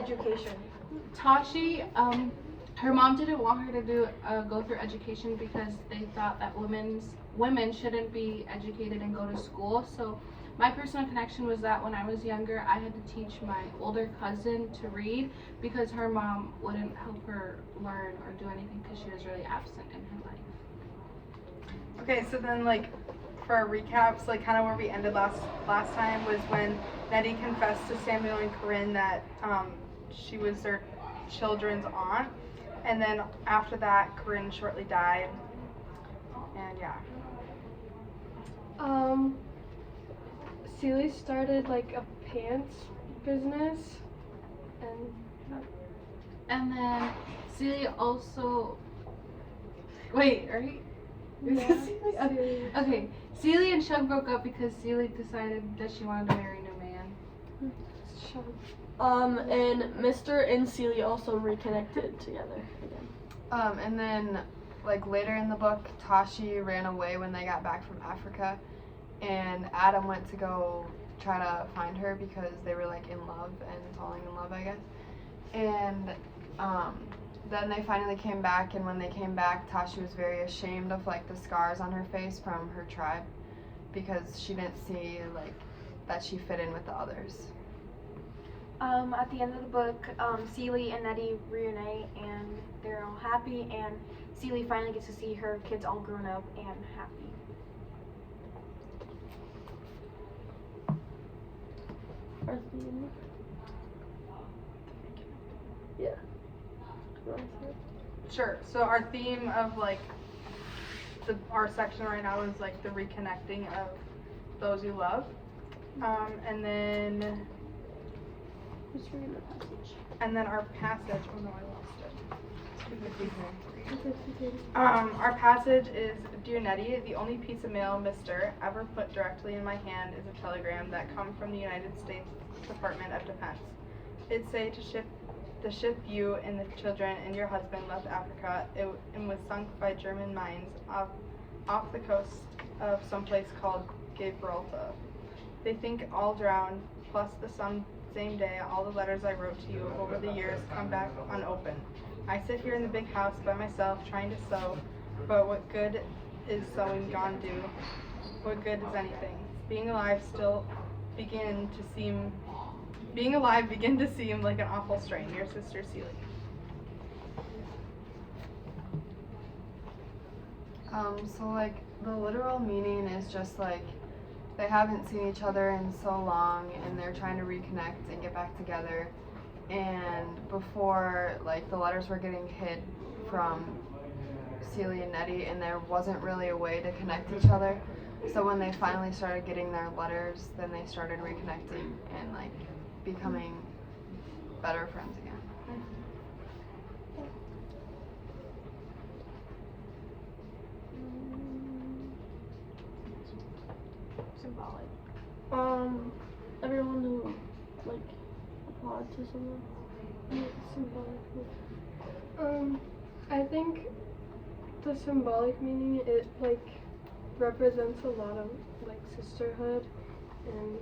Education. Tashi, her mom didn't want her to go through education because they thought that women shouldn't be educated and go to school. So my personal connection was that when I was younger, I had to teach my older cousin to read because her mom wouldn't help her learn or do anything because she was really absent in her life. Okay, so then like for our recaps, like kind of where we ended last time was when Nettie confessed to Samuel and Corinne that she was their children's aunt, and then after that Corinne shortly died, and yeah. Celie started like a pants business, And then Celia also. Wait, right? yeah, Okay, Celia and Shug broke up because Celia decided that she wanted to marry a new man. And Mr. and Celia also reconnected together again. And then, like later in the book, Tashi ran away when they got back from Africa, and Adam went to go try to find her because they were like in love and falling in love, I guess. And then they finally came back, and when they came back, Tashi was very ashamed of like the scars on her face from her tribe because she didn't see like that she fit in with the others. At the end of the book, Celie and Nettie reunite and they're all happy, and Celie finally gets to see her kids all grown up and happy. Our theme. Yeah. Sure. So our theme of like our section right now is like the reconnecting of those you love, and then Just read the passage. our passage. Oh no, I lost it. Our passage is, Dear Nettie, the only piece of mail, Mr. ever put directly in my hand is a telegram that come from the United States Department of Defense. It say the ship you and the children and your husband left Africa and was sunk by German mines off the coast of some place called Gibraltar. They think all drowned, plus the same day all the letters I wrote to you over the years come back unopened. I sit here in the big house by myself trying to sew, but what good is sewing gone do? What good is anything? Being alive begin to seem like an awful strain. Your sister Celie. So like the literal meaning is just like they haven't seen each other in so long and they're trying to reconnect and get back together. And before, like the letters were getting hid from Celia and Nettie, and there wasn't really a way to connect each other. So when they finally started getting their letters, then they started reconnecting and like becoming better friends again. Symbolic. Everyone who like applaud to someone. symbolic. I think the symbolic meaning, it like represents a lot of like sisterhood and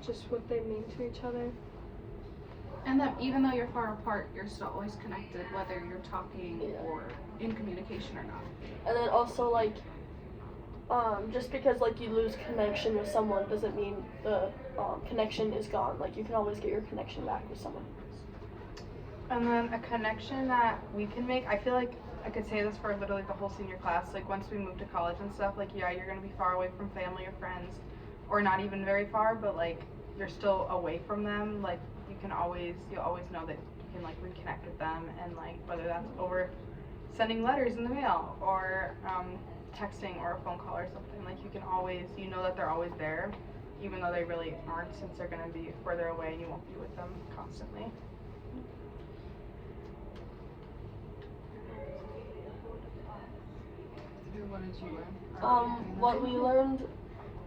just what they mean to each other. And that even though you're far apart, you're still always connected, whether you're talking or in communication or not. And then also like just because like you lose connection with someone doesn't mean the connection is gone. Like you can always get your connection back with someone. And then a connection that we can make, I feel like I could say this for literally the whole senior class, like once we move to college and stuff, like yeah, you're gonna be far away from family or friends, or not even very far, but like you're still away from them, like you'll always know that you can like reconnect with them, and like whether that's over sending letters in the mail or texting or a phone call or something, like you can always, you know that they're always there, even though they really aren't, since they're gonna be further away and you won't be with them constantly. What did you learn? What we learned,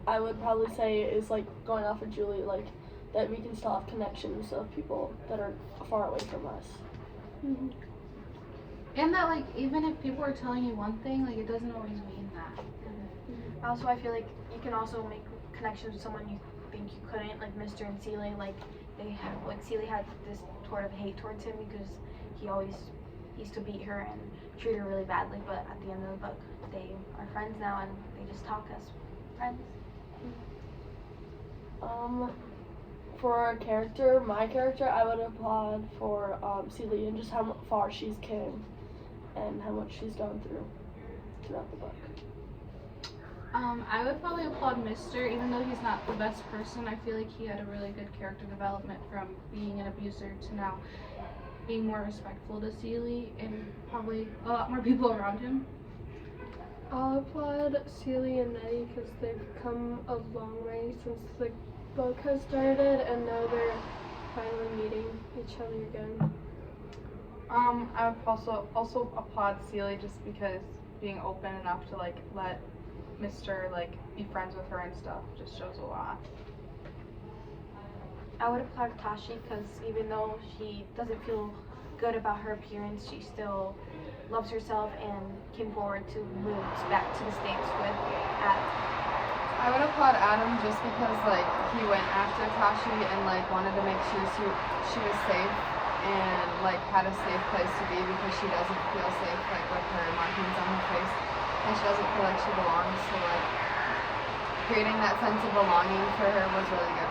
I would probably say, is like going off of Julie, like that we can still have connections of people that are far away from us. Mm-hmm. And that like even if people are telling you one thing, like it doesn't always mean that. Also, I feel like you can also make connections with someone you think you couldn't, like Mr. and Celie. Like Celie had this sort of hate towards him because he always used to beat her and treat her really badly. But at the end of the book, they are friends now and they just talk as friends. For a character, my character, I would applaud for Celie and just how far she's came and how much she's gone through throughout the book. I would probably applaud Mr. Even though he's not the best person, I feel like he had a really good character development from being an abuser to now being more respectful to Celie and probably a lot more people around him. I'll applaud Celie and Nettie because they've come a long way since the book has started, and now they're finally meeting each other again. I would also applaud Celie just because being open enough to like let Mr. like be friends with her and stuff just shows a lot. I would applaud Tashi because even though she doesn't feel good about her appearance, she still loves herself and came forward to move back to the States with Adam. I would applaud Adam just because like he went after Tashi and like wanted to make sure she was safe and like had a safe place to be because she doesn't feel safe like with her markings on her face and she doesn't feel like she belongs. So like creating that sense of belonging for her was really good